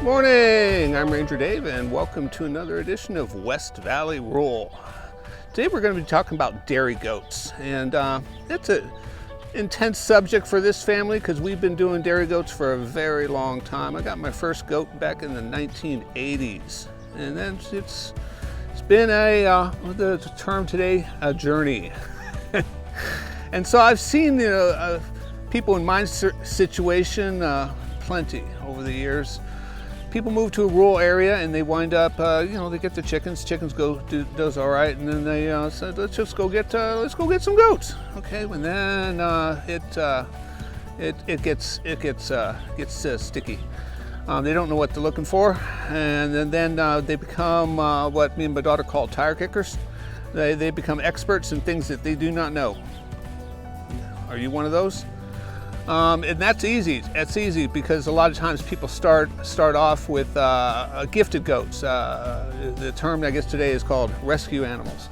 Morning, I'm Ranger Dave and welcome to another edition of West Valley Rural. Today we're going to be talking about dairy goats, and it's an intense subject for this family because we've been doing dairy goats for a very long time. I got my first goat back in the 1980s, and then it's been the term today, a journey. And so I've seen people in my situation plenty over the years. People move to a rural area and they wind up, they get the chickens. Chickens does all right, and then they said, let's go get some goats. Okay, and then it gets sticky. They don't know what they're looking for, and then they become what me and my daughter call tire kickers. They become experts in things that they do not know. Are you one of those? And that's easy. That's easy because a lot of times people start off with gifted goats. The term I guess today is called rescue animals.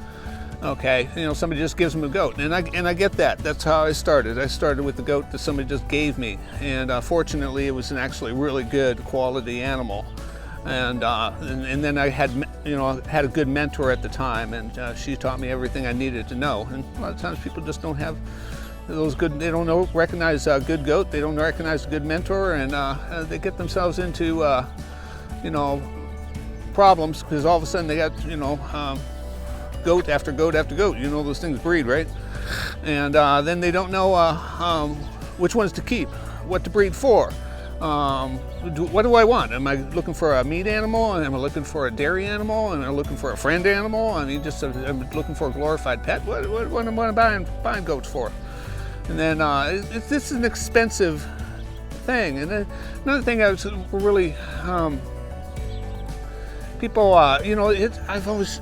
Okay, somebody just gives them a goat, and I get that. That's how I started. I started with the goat that somebody just gave me, and fortunately, it was an actually really good quality animal. And then I had had a good mentor at the time, and she taught me everything I needed to know. And a lot of times people just don't have those good. They don't recognize a good goat. They don't recognize a good mentor, and they get themselves into problems because all of a sudden they got goat after goat after goat. Those things breed, right? And then they don't know which ones to keep, what to breed for. What do I want? Am I looking for a meat animal? Am I looking for a dairy animal? Am I looking for a friend animal? I'm looking for a glorified pet. What am I buying goats for? And then this is an expensive thing. And then another thing I was really people, I've always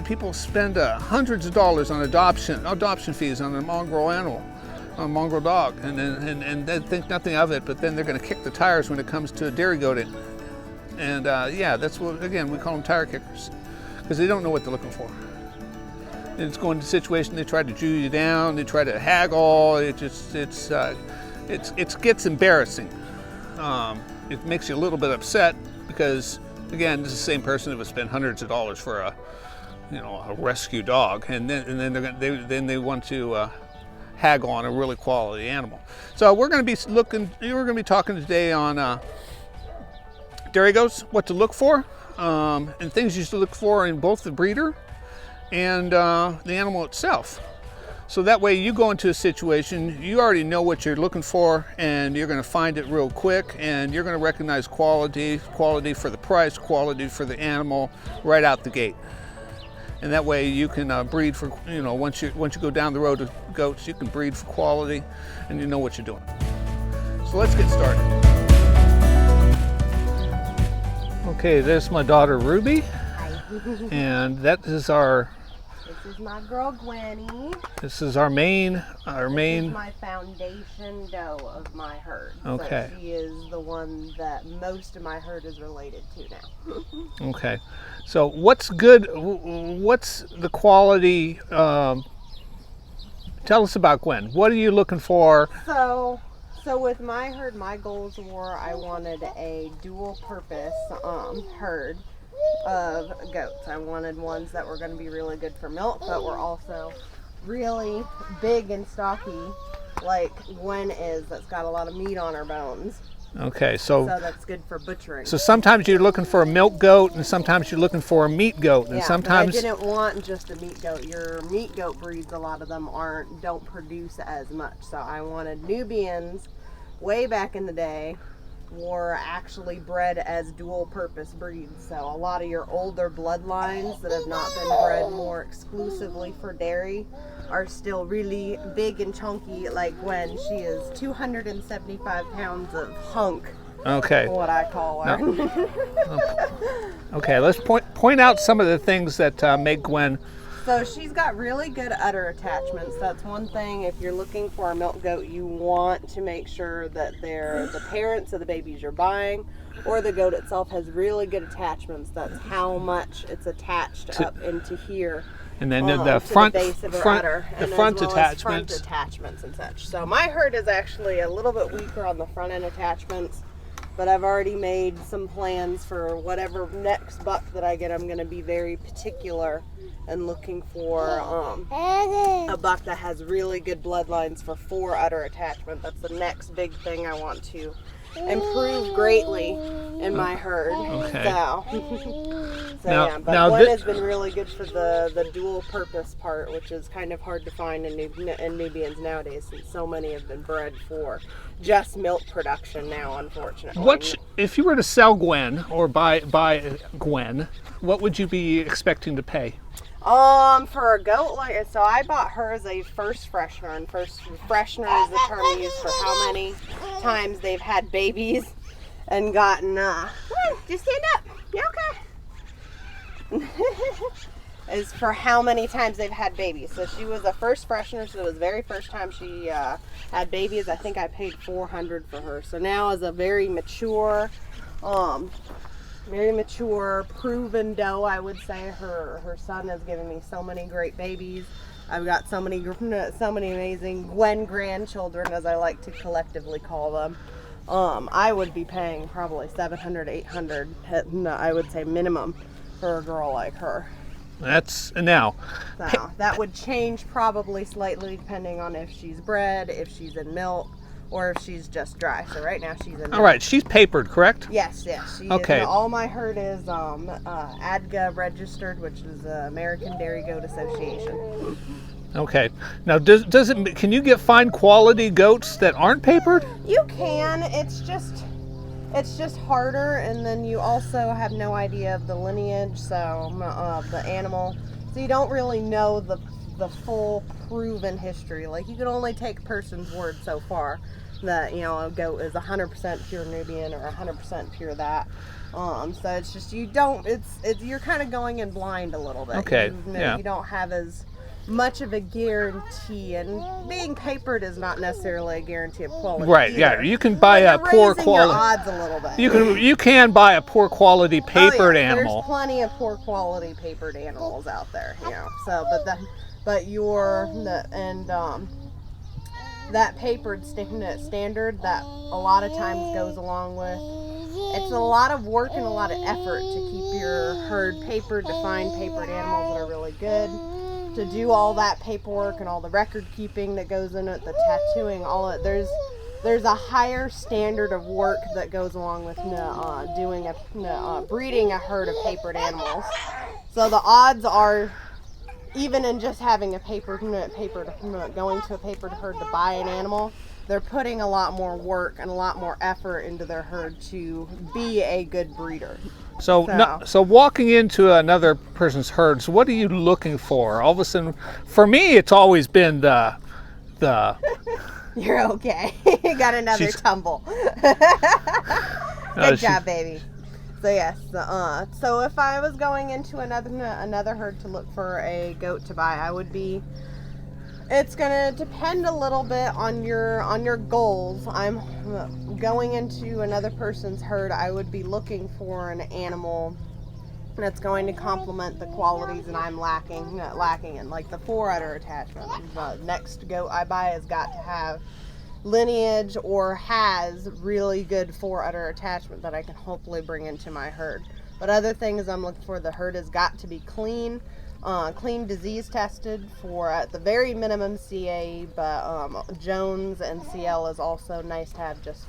people spend hundreds of dollars on adoption fees on a mongrel animal, on a mongrel dog, and they think nothing of it. But then they're going to kick the tires when it comes to dairy goating. And that's what, again, we call them tire kickers because they don't know what they're looking for. And it's going to a situation, they try to Jew you down, they try to haggle. It gets embarrassing. It makes you a little bit upset because, again, this is the same person who would spend hundreds of dollars for a rescue dog, and then they want to haggle on a really quality animal. So we're going to be talking today on dairy goats, what to look for, and things you should look for in both the breeder and the animal itself. So that way you go into a situation, you already know what you're looking for, and you're going to find it real quick, and you're going to recognize quality for the price, quality for the animal right out the gate. And that way you can breed for, once you go down the road to goats, you can breed for quality and you know what you're doing. So let's get started. Okay, there's my daughter Ruby. Hi. And that is our... This is my girl Gwenny. This is our main. This is my foundation doe of my herd. Okay. So she is the one that most of my herd is related to now. Okay. So what's good? What's the quality? Tell us about Gwen. What are you looking for? So with my herd, my goals were I wanted a dual purpose herd of goats. I wanted ones that were going to be really good for milk, but were also really big and stocky, like Gwen is, that's got a lot of meat on her bones. Okay, so that's good for butchering. So sometimes you're looking for a milk goat, and sometimes you're looking for a meat goat, and sometimes but I didn't want just a meat goat. Your meat goat breeds, a lot of them don't produce as much. So I wanted Nubians way back in the day were actually bred as dual purpose breeds. So a lot of your older bloodlines that have not been bred more exclusively for dairy are still really big and chunky, like Gwen. She is 275 pounds of hunk. Okay. What I call her. No. Okay, let's point out some of the things that make Gwen. So she's got really good udder attachments. That's one thing. If you're looking for a milk goat, you want to make sure that they're the parents of the babies you're buying, or the goat itself has really good attachments. That's how much it's attached up into here. And then the front, the base of her front, udder, the and front as well attachments. As front attachments and such. So my herd is actually a little bit weaker on the front end attachments. But I've already made some plans for whatever next buck that I get. I'm going to be very particular and looking for a buck that has really good bloodlines for 4 udder attachment. That's the next big thing I want to improve greatly in my herd. Okay. But one has been really good for the dual purpose part, which is kind of hard to find in Nubians nowadays, since so many have been bred for just milk production now, unfortunately. If you were to sell Gwen or buy Gwen, what would you be expecting to pay? For a goat, so I bought her as a first freshener, and first freshener is the term used for how many times they've had babies and gotten, come on, just stand up, yeah, okay. Is for how many times they've had babies. So she was a first freshener, so it was the very first time she had babies. I think I paid $400 for her. So now as a very mature, proven doe, I would say. Her son has given me so many great babies. I've got so many amazing Gwen grandchildren, as I like to collectively call them. I would be paying probably $700, $800, I would say minimum, for a girl like her. That's now. So that would change probably slightly depending on if she's bred, if she's in milk, or if she's just dry. So right now she's in milk. All right, she's papered, correct? Yes, she okay. is. All my herd is ADGA registered, which is the American Dairy Goat Association. Okay. Now, can you get fine quality goats that aren't papered? You can. It's just harder, and then you also have no idea of the lineage, so the animal. So you don't really know the full proven history. Like, you can only take a person's word so far that, a goat is 100% pure Nubian or 100% pure that. So it's just, you're kind of going in blind a little bit. Okay. You don't have as much of a guarantee, and being papered is not necessarily a guarantee of quality. Right, either. yeah. You can buy a poor quality. Your odds a little bit. You can buy a poor quality papered animal. There's plenty of poor quality papered animals out there, So, that papered standard that a lot of times goes along with. It's a lot of work and a lot of effort to keep your herd papered, to find papered animals that are really good, to do all that paperwork and all the record keeping that goes in it, the tattooing, all it. There's a higher standard of work that goes along with breeding a herd of papered animals. So the odds are, even in just having going to a papered herd to buy an animal, they're putting a lot more work and a lot more effort into their herd to be a good breeder. So walking into another person's herds, what are you looking for? All of a sudden, for me, it's always been the. You're okay. You got another tumble. Good job, baby. So yes. So if I was going into another herd to look for a goat to buy, it's gonna depend a little bit on your goals. I'm going into another person's herd. I would be looking for an animal that's going to complement the qualities that I'm lacking in, like the 4 udder attachment. The next goat I buy has got to have lineage or has really good 4 udder attachment that I can hopefully bring into my herd. But other things I'm looking for, the herd has got to be clean disease tested for at the very minimum CA, but Jones and CL is also nice to have just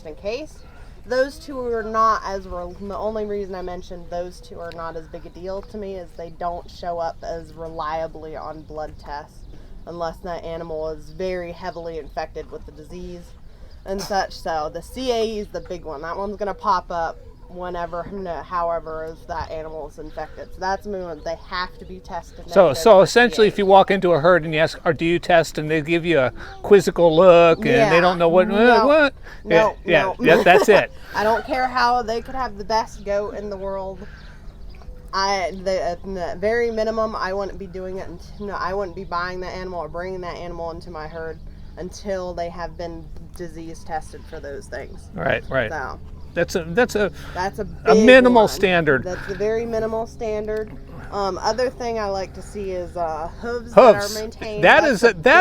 in case. Those two are not the only reason I mentioned those two are not as big a deal to me is they don't show up as reliably on blood tests unless that animal is very heavily infected with the disease and such. So the CA is the big one. That one's going to pop up however that animal is infected. So that's moving. They have to be tested. So essentially, if you walk into a herd and you ask, "Do you test?" and they give you a quizzical look and they don't know what. No. That's it. I don't care how they could have the best goat in the world. At the very minimum, I wouldn't be doing it. I wouldn't be buying that animal or bringing that animal into my herd until they have been disease tested for those things. Right. So. That's a big minimal one. standard. That's a very minimal standard. Other thing I like to see is hooves that Hooves. are maintained. That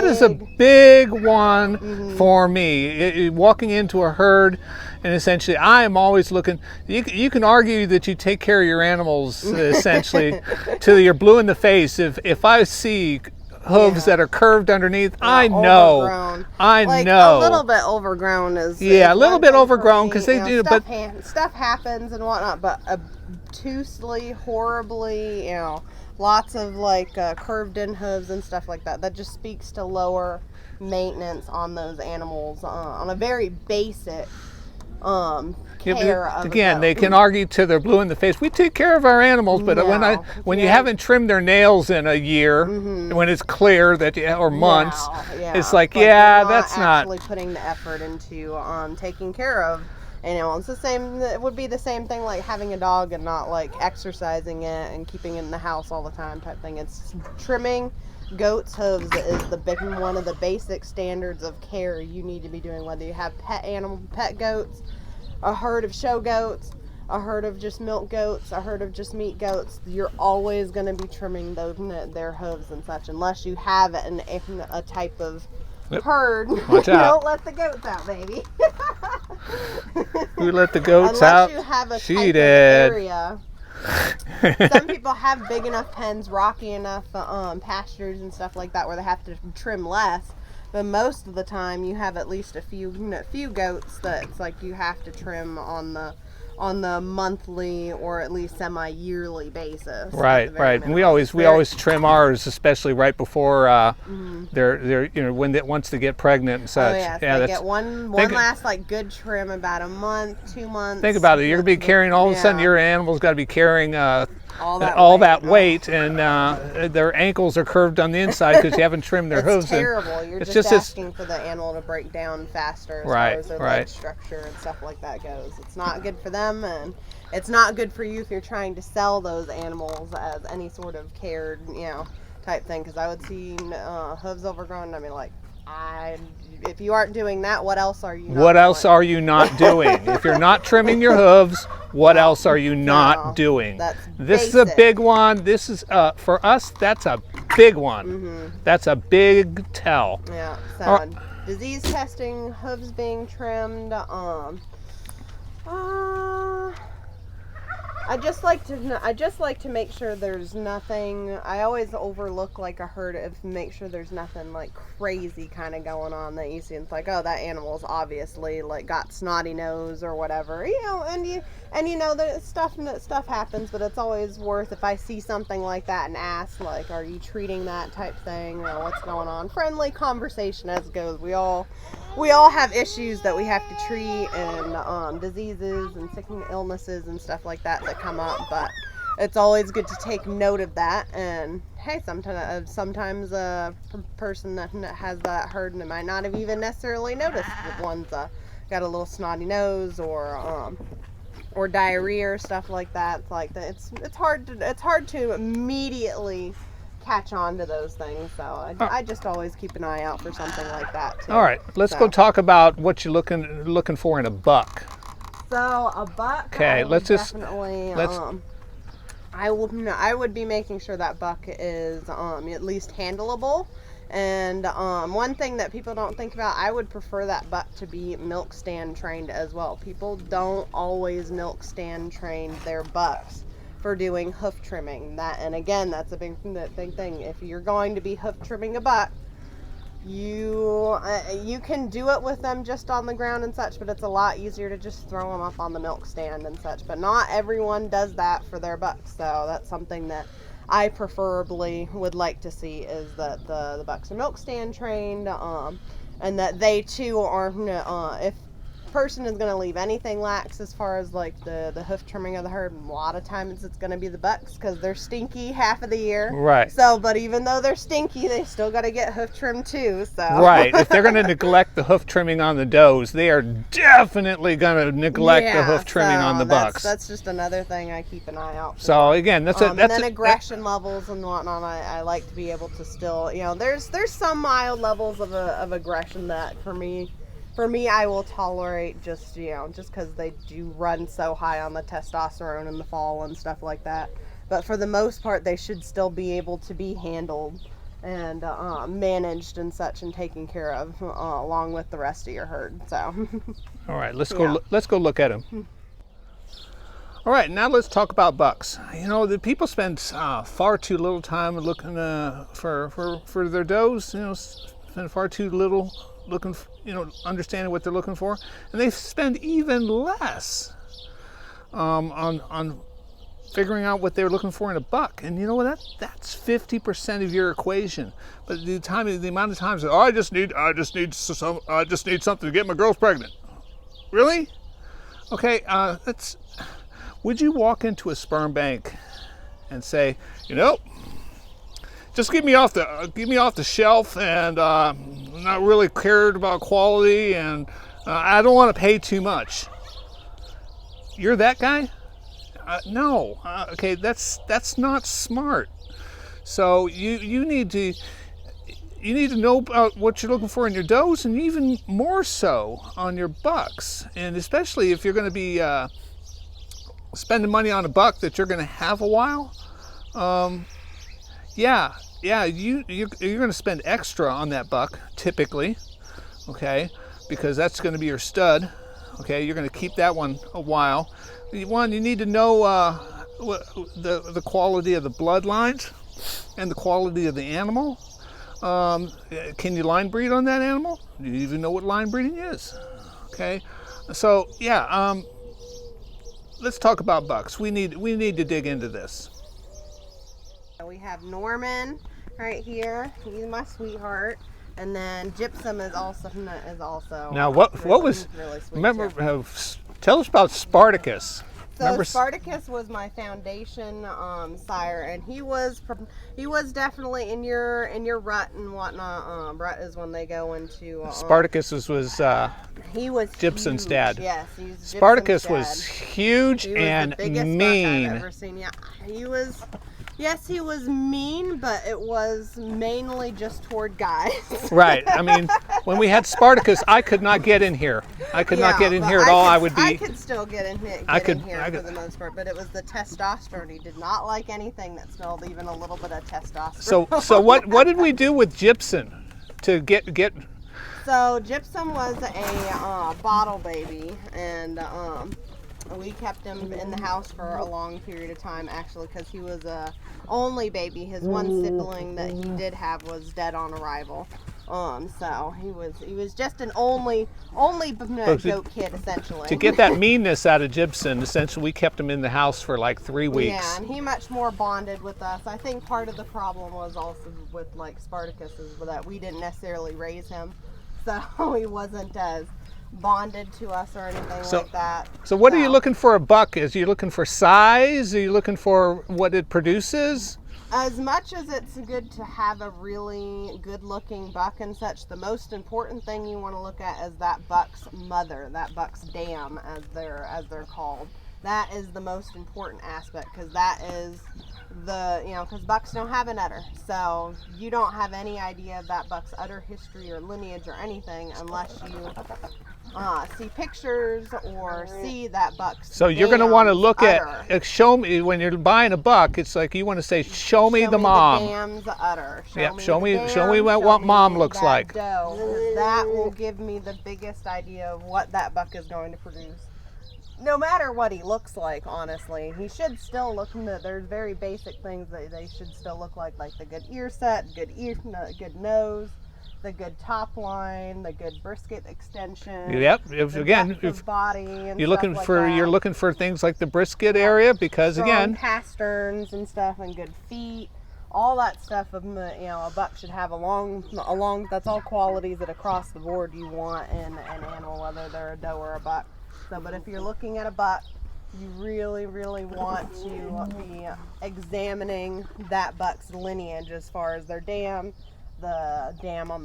is a big one for me. Walking into a herd, and essentially, I am always looking. You can argue that you take care of your animals essentially till you're blue in the face. If I see hooves that are curved underneath, I know. Overgrown. I know. A little bit overgrown is a little bit overgrown because they do, but stuff happens and whatnot. But obtusely, horribly, lots of like curved in hooves and stuff like that. That just speaks to lower maintenance on those animals on a very basic care of again, they can argue till they're blue in the face. We take care of our animals, but when you haven't trimmed their nails in a year, when it's clear that or months, it's like that's not actually putting the effort into taking care of. It's the same. It would be the same thing like having a dog and not like exercising it and keeping it in the house all the time type thing. It's trimming goats' hooves is one of the basic standards of care you need to be doing, whether you have pet goats, a herd of show goats, a herd of just milk goats, a herd of just meat goats. You're always going to be trimming their hooves and such, unless you have a type of herd. Watch out. Don't let the goats out, baby. Who let the goats out? Unless you have a She type did. of area. Some people have big enough pens, rocky enough pastures and stuff like that where they have to trim less. But most of the time, you have at least a few goats that it's like you have to trim on the monthly or at least semi-yearly basis. Right. And we always trim ours, especially right before they're once they get pregnant and such. Oh yeah, they get one last like good trim about a month, 2 months. Think about it. You're gonna be carrying all of a sudden your animal's got to be carrying all that weight, and their ankles are curved on the inside because you haven't trimmed their hooves. It's terrible. You're just asking for the animal to break down faster as far as their leg structure and stuff like that goes. It's not good for them, and it's not good for you if you're trying to sell those animals as any sort of cared, type thing. Because I would see hooves overgrown, and I mean, like, if you aren't doing that, what else are you not doing? Else are you not doing? If you're not trimming your hooves, what else are you not doing? This is a big one. This is for us. That's a big one. That's a big tell. Yeah. So disease testing, hooves being trimmed. I just like to make sure there's nothing. I always overlook like a herd of make sure there's nothing like crazy kind of going on that you see. It's like, oh, that animal's obviously like got snotty nose or whatever, and you know that stuff happens. But it's always worth if I see something like that and ask like, are you treating that type thing? What's going on? Friendly conversation as goes. We all have issues that we have to treat and diseases and sickness, illnesses and stuff like that come up, but it's always good to take note of that. And hey, sometimes a person that has that herd and might not have even necessarily noticed that one's got a little snotty nose or diarrhea or stuff like that. It's like that. It's hard to immediately catch on to those things, so I just always keep an eye out for something like that too. All right, let's go talk about what you're looking for in a buck. So a buck. Okay, I would be making sure that buck is at least handleable. And one thing that people don't think about, I would prefer that buck to be milk stand trained as well. People don't always milk stand train their bucks for doing hoof trimming. And again, that's a big thing. If you're going to be hoof trimming a buck, you can do it with them just on the ground and such, but it's a lot easier to just throw them up on the milk stand and such. But not everyone does that for their bucks, so that's something that I preferably would like to see, is that the bucks are milk stand trained, and that they too are, if person is going to leave anything lax as far as like the hoof trimming of the herd, a lot of times it's going to be the bucks because they're stinky half of the year. Right. So, but even though they're stinky, they still got to get hoof trimmed too. So. Right. If they're going to neglect the hoof trimming on the does, they are definitely going to neglect the hoof trimming on the bucks. That's just another thing I keep an eye out for. So again, and then aggression levels and whatnot. I like to be able to still, there's some mild levels of aggression that for me, I will tolerate just because they do run so high on the testosterone in the fall and stuff like that. But for the most part, they should still be able to be handled and managed and such and taken care of along with the rest of your herd. So All right, let's go look at them. All right, now let's talk about bucks. You know, the people spend far too little time looking for their does. You know, spend far too little looking, understanding what they're looking for, and they spend even less on figuring out what they're looking for in a buck. And you know what? That's 50% of your equation. But the amount of times, I just need something to get my girls pregnant. Really? Okay, would you walk into a sperm bank and say, just get me off the shelf, and I'm not really cared about quality, and I don't want to pay too much? You're that guy? No. Okay, that's not smart. So you need to know about what you're looking for in your does, and even more so on your bucks, and especially if you're going to be spending money on a buck that you're going to have a while. You're going to spend extra on that buck typically, okay, because that's going to be your stud. Okay, you're going to keep that one a while. You need to know the quality of the bloodlines and the quality of the animal. Can you line breed on that animal? Do you even know what line breeding is? Okay, so yeah, let's talk about bucks. We need to dig into this. We have Norman right here. He's my sweetheart. And then Gypsum is also Now what was really sweet. Remember, tell us about Spartacus. So Spartacus was my foundation sire, and he was definitely in your rut and whatnot. Rut is when they go into Spartacus he was Gypsum's huge. dad. Yes, he was Spartacus Gypsum's was dad. huge He was and the biggest mean. buck I've ever seen. Yeah, he was. Yes, he was mean, but it was mainly just toward guys. Right. I mean, when we had Spartacus, I could not get in here. I could not get in here at all. I could still get in here. For the most part, but it was the testosterone. He did not like anything that smelled even a little bit of testosterone. So what did we do with Gypsum to get? So Gypsum was a bottle baby, and we kept him in the house for a long period of time, actually, because he was a only baby. His one sibling that he did have was dead on arrival. So he was just an only goat kid, essentially. To get that meanness out of Gypsum, essentially, we kept him in the house for like 3 weeks. Yeah, and he much more bonded with us. I think part of the problem was also with like Spartacus is that we didn't necessarily raise him, so he wasn't as bonded to us or anything like that. So what are you looking for a buck? Is you looking for size? Are you looking for what it produces? As much as it's good to have a really good looking buck and such, the most important thing you want to look at is that buck's mother, that buck's dam, as they're called. That is the most important aspect, because that is because bucks don't have an udder, so you don't have any idea of that buck's udder history or lineage or anything unless you see pictures or see that buck's. So you're going to want to look at, show me, when you're buying a buck, it's like you want to say, show me the mom. The dam's udder. Show me what mom looks like. That will give me the biggest idea of what that buck is going to produce. No matter what he looks like, honestly, he should still look. There's very basic things that they should still look like the good ear set, good nose, the good top line, the good brisket extension. Yep. If body and you're looking you're looking for things like the brisket area, because strong pasterns and stuff, and good feet. All that stuff, a buck should have along. That's all qualities that across the board you want in an animal, whether they're a doe or a buck. So, but if you're looking at a buck, you really, really want to be examining that buck's lineage as far as their dam, the dam on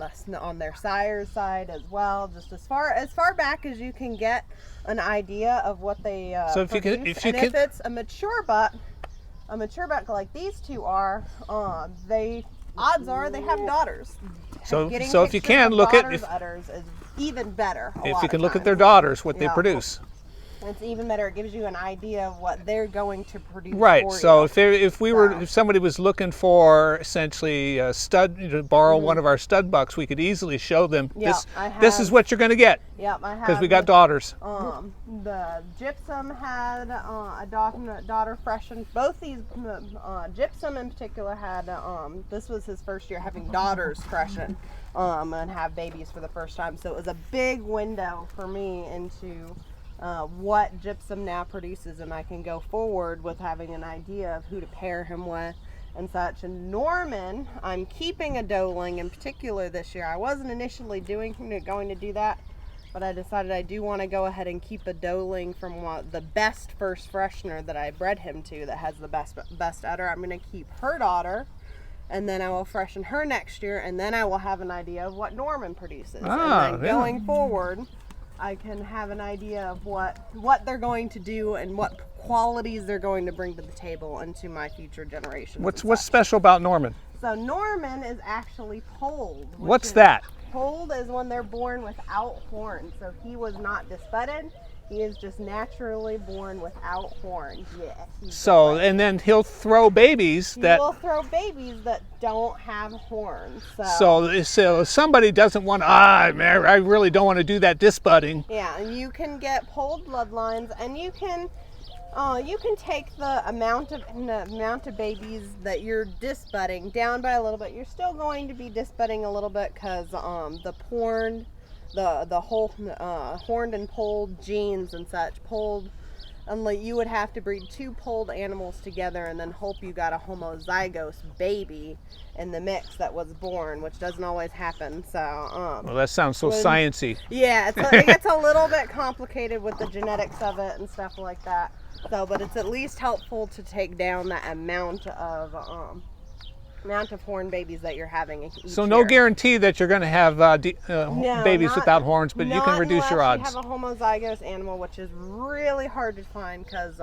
their sire's side as well. Just as far back as you can get an idea of what they produce. If it's a mature buck like these two are, odds are they have daughters. So if you can look at udders is even better. If you can look at their daughters, what they produce. It's even better. It gives you an idea of what they're going to produce. Right. For So you. if somebody was looking for essentially a stud, to borrow one of our stud bucks, we could easily show them this is what you're going to get. Yep, I have. Because we got daughters. The gypsum had a daughter freshened. Both these gypsum in particular had. This was his first year having daughters freshened. And have babies for the first time. So it was a big window for me into what gypsum now produces, and I can go forward with having an idea of who to pair him with and such. And Norman, I'm keeping a doeling in particular this year. I wasn't initially going to do that, but I decided I do want to go ahead and keep a doeling from the best first freshener that I bred him to that has the best udder. I'm going to keep her daughter, and then I will freshen her next year, and then I will have an idea of what Norman produces. And then going forward, I can have an idea of what they're going to do and what qualities they're going to bring to the table into my future generations. What's special about Norman? So Norman is actually polled. What's that? Polled is when they're born without horns. So he was not disbudded. He is just naturally born without horns. Yes. So, and then he'll throw babies He will throw babies that don't have horns. So if somebody doesn't want, I really don't want to do that disbudding. Yeah, and you can get polled bloodlines, and you can take the amount of babies that you're disbudding down by a little bit. You're still going to be disbudding a little bit because the whole horned and polled genes and such you would have to breed 2 polled animals together and then hope you got a homozygous baby in the mix that was born, which doesn't always happen. So well, that sounds so sciencey. Yeah, it gets a little bit complicated with the genetics of it and stuff like that. So, but it's at least helpful to take down that amount of horn babies that you're having each So no year. guarantee that you're going to have babies without horns, but you can reduce your odds. You have a homozygous animal, which is really hard to find because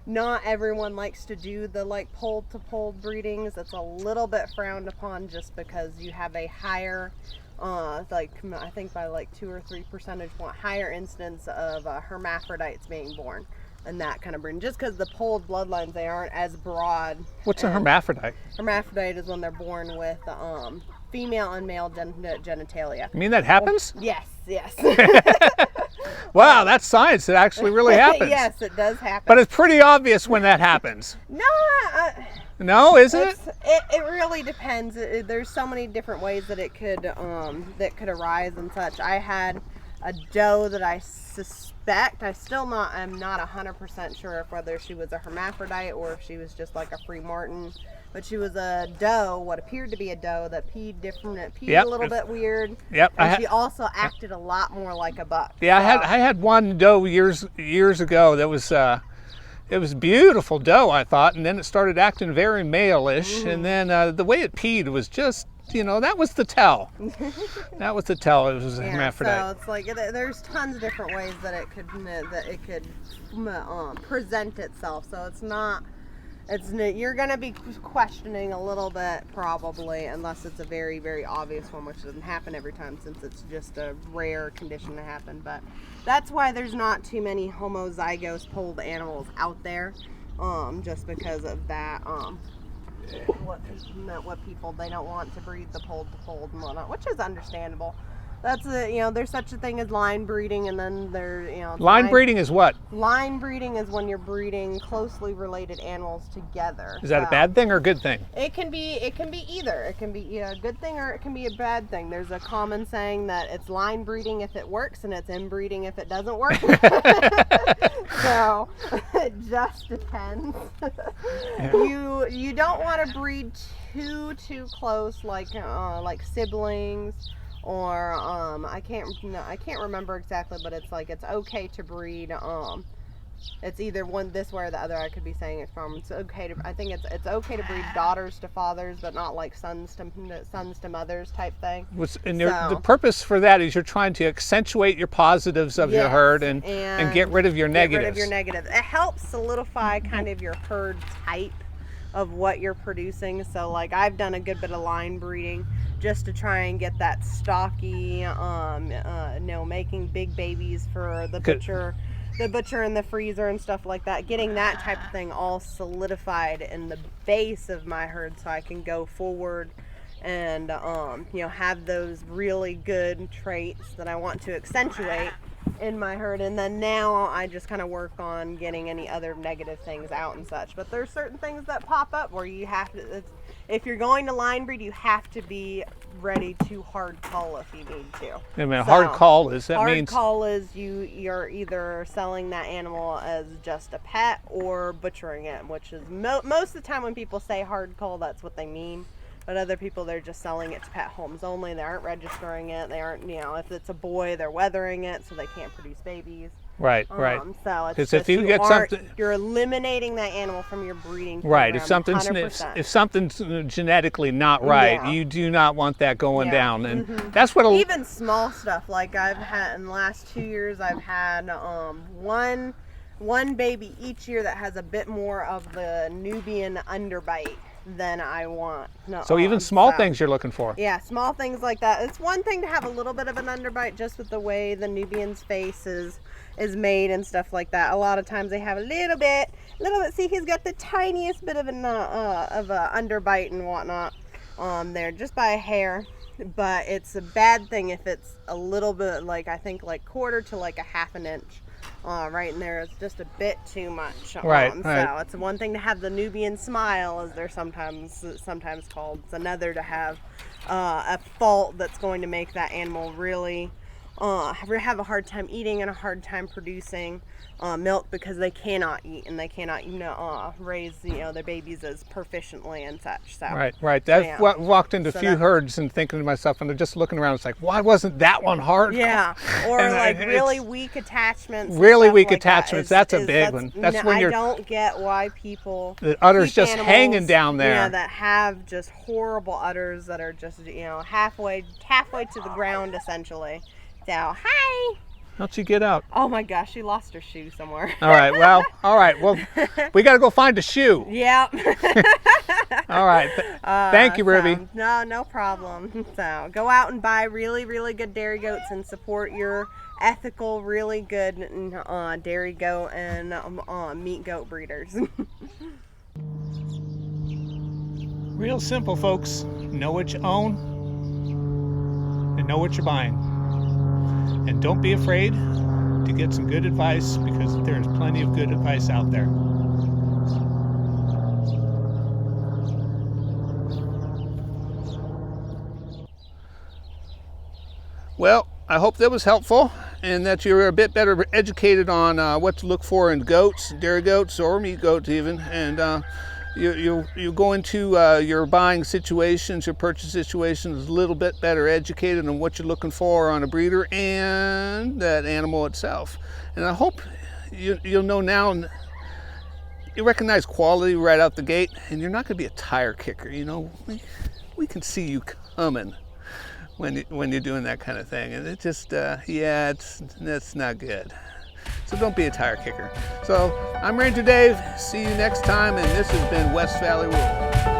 not everyone likes to do the polled to polled breedings. It's a little bit frowned upon just because you have a higher I think by 2 or 3 percentage point higher incidence of hermaphrodites being born. And that kind of breeding, just because the polled bloodlines, they aren't as broad. What's a hermaphrodite? Hermaphrodite is when they're born with female and male genitalia. You mean that happens? Yes. Wow, that's science. It actually really happens. Yes, it does happen. But it's pretty obvious when that happens. No, isn't it? It really depends. There's so many different ways that it could arise and such. I had a doe that I suspect, I'm not 100% sure if whether she was a hermaphrodite or if she was just like a free martin, but she was a doe, what appeared to be a doe that peed a little bit weird. Yep. And she also acted a lot more like a buck. Yeah, I had one doe years ago that was it was a beautiful doe, I thought, and then it started acting very male-ish, and then the way it peed was just, that was the tell. That was the tell. It was a hermaphrodite. So it's there's tons of different ways that it could present itself. So you're going to be questioning a little bit probably, unless it's a very, very obvious one, which doesn't happen every time since it's just a rare condition to happen. But that's why there's not too many homozygous polled animals out there, just because of that. What people, they don't want to breed the polled to polled and whatnot, which is understandable. That's there's such a thing as line breeding, and then line breeding is what? Line breeding is when you're breeding closely related animals together. Is that a bad thing or a good thing? It can be either. It can be a good thing or it can be a bad thing. There's a common saying that it's line breeding if it works and it's inbreeding if it doesn't work. So it just depends. You don't want to breed too close, like siblings. Or I can't remember exactly, but it's okay to breed. It's either one this way or the other. I could be saying it from. It's okay to. I think it's okay to breed daughters to fathers, but not like sons to mothers type thing. The purpose for that is you're trying to accentuate your positives of your herd and get rid of your negatives. It helps solidify kind of your herd type of what you're producing. So I've done a good bit of line breeding just to try and get that stocky, making big babies for the butcher. the butcher and the freezer and stuff like that, getting that type of thing all solidified in the base of my herd so I can go forward and you know, have those really good traits that I want to accentuate in my herd. And then now I just kind of work on getting any other negative things out and such. But there's certain things that pop up where you have to, if you're going to line breed, you have to be ready to hard cull if you need to. I mean, hard cull is, that hard means cull is you're either selling that animal as just a pet or butchering it, which is most of the time when people say hard cull, that's what they mean. But other people, they're just selling it to pet homes only. They aren't registering it. They aren't, you know, if it's a boy, they're weathering it so they can't produce babies. right. So it's Because just, if you get something, you're eliminating that animal from your breeding right, program, if something's genetically not right, Yeah. you do not want that going Yeah. down, and that's what even small stuff. Like I've had in the last 2 years, I've had one baby each year that has a bit more of the Nubian underbite than I want. So even small things you're looking for. Yeah, small things like that. It's one thing to have a little bit of an underbite just with the way the Nubian's face is made and stuff like that. A lot of times they have a little bit. See, he's got the tiniest bit of an underbite and whatnot there, just by a hair. But it's a bad thing if it's a little bit, like I think like quarter to like a half an inch. Right in there is just a bit too much. Right. So it's one thing to have the Nubian smile, as they're sometimes called. It's another to have a fault that's going to make that animal really have a hard time eating and a hard time producing milk because they cannot eat and they cannot raise their babies as proficiently and such. So Right. I've walked into a few herds and thinking to myself, and they're just looking around. It's like, why wasn't that one hard? Yeah, or like really weak attachments. Really weak attachments. That's a big one. That's when I don't get why people the udder's just animals, hanging down there. Yeah, that have just horrible udders that are just halfway to the ground essentially. So hi. Don't you get out? Oh my gosh, she lost her shoe somewhere. All right. Well, we got to go find a shoe. Yep. All right. Thank you, Ruby. No problem. So go out and buy really, really good dairy goats and support your ethical, really good dairy goat and meat goat breeders. Real simple, folks. Know what you own and know what you're buying. And don't be afraid to get some good advice, because there's plenty of good advice out there. Well, I hope that was helpful and that you're a bit better educated on what to look for in goats, dairy goats, or meat goats even. And you go into your buying situations, your purchase situations, a little bit better educated on what you're looking for on a breeder and that animal itself. And I hope you'll know now, you recognize quality right out the gate, and you're not going to be a tire kicker. We can see you coming when you're doing that kind of thing, and it just that's not good. So don't be a tire kicker. So I'm Ranger Dave. See you next time, and this has been West Valley Rural.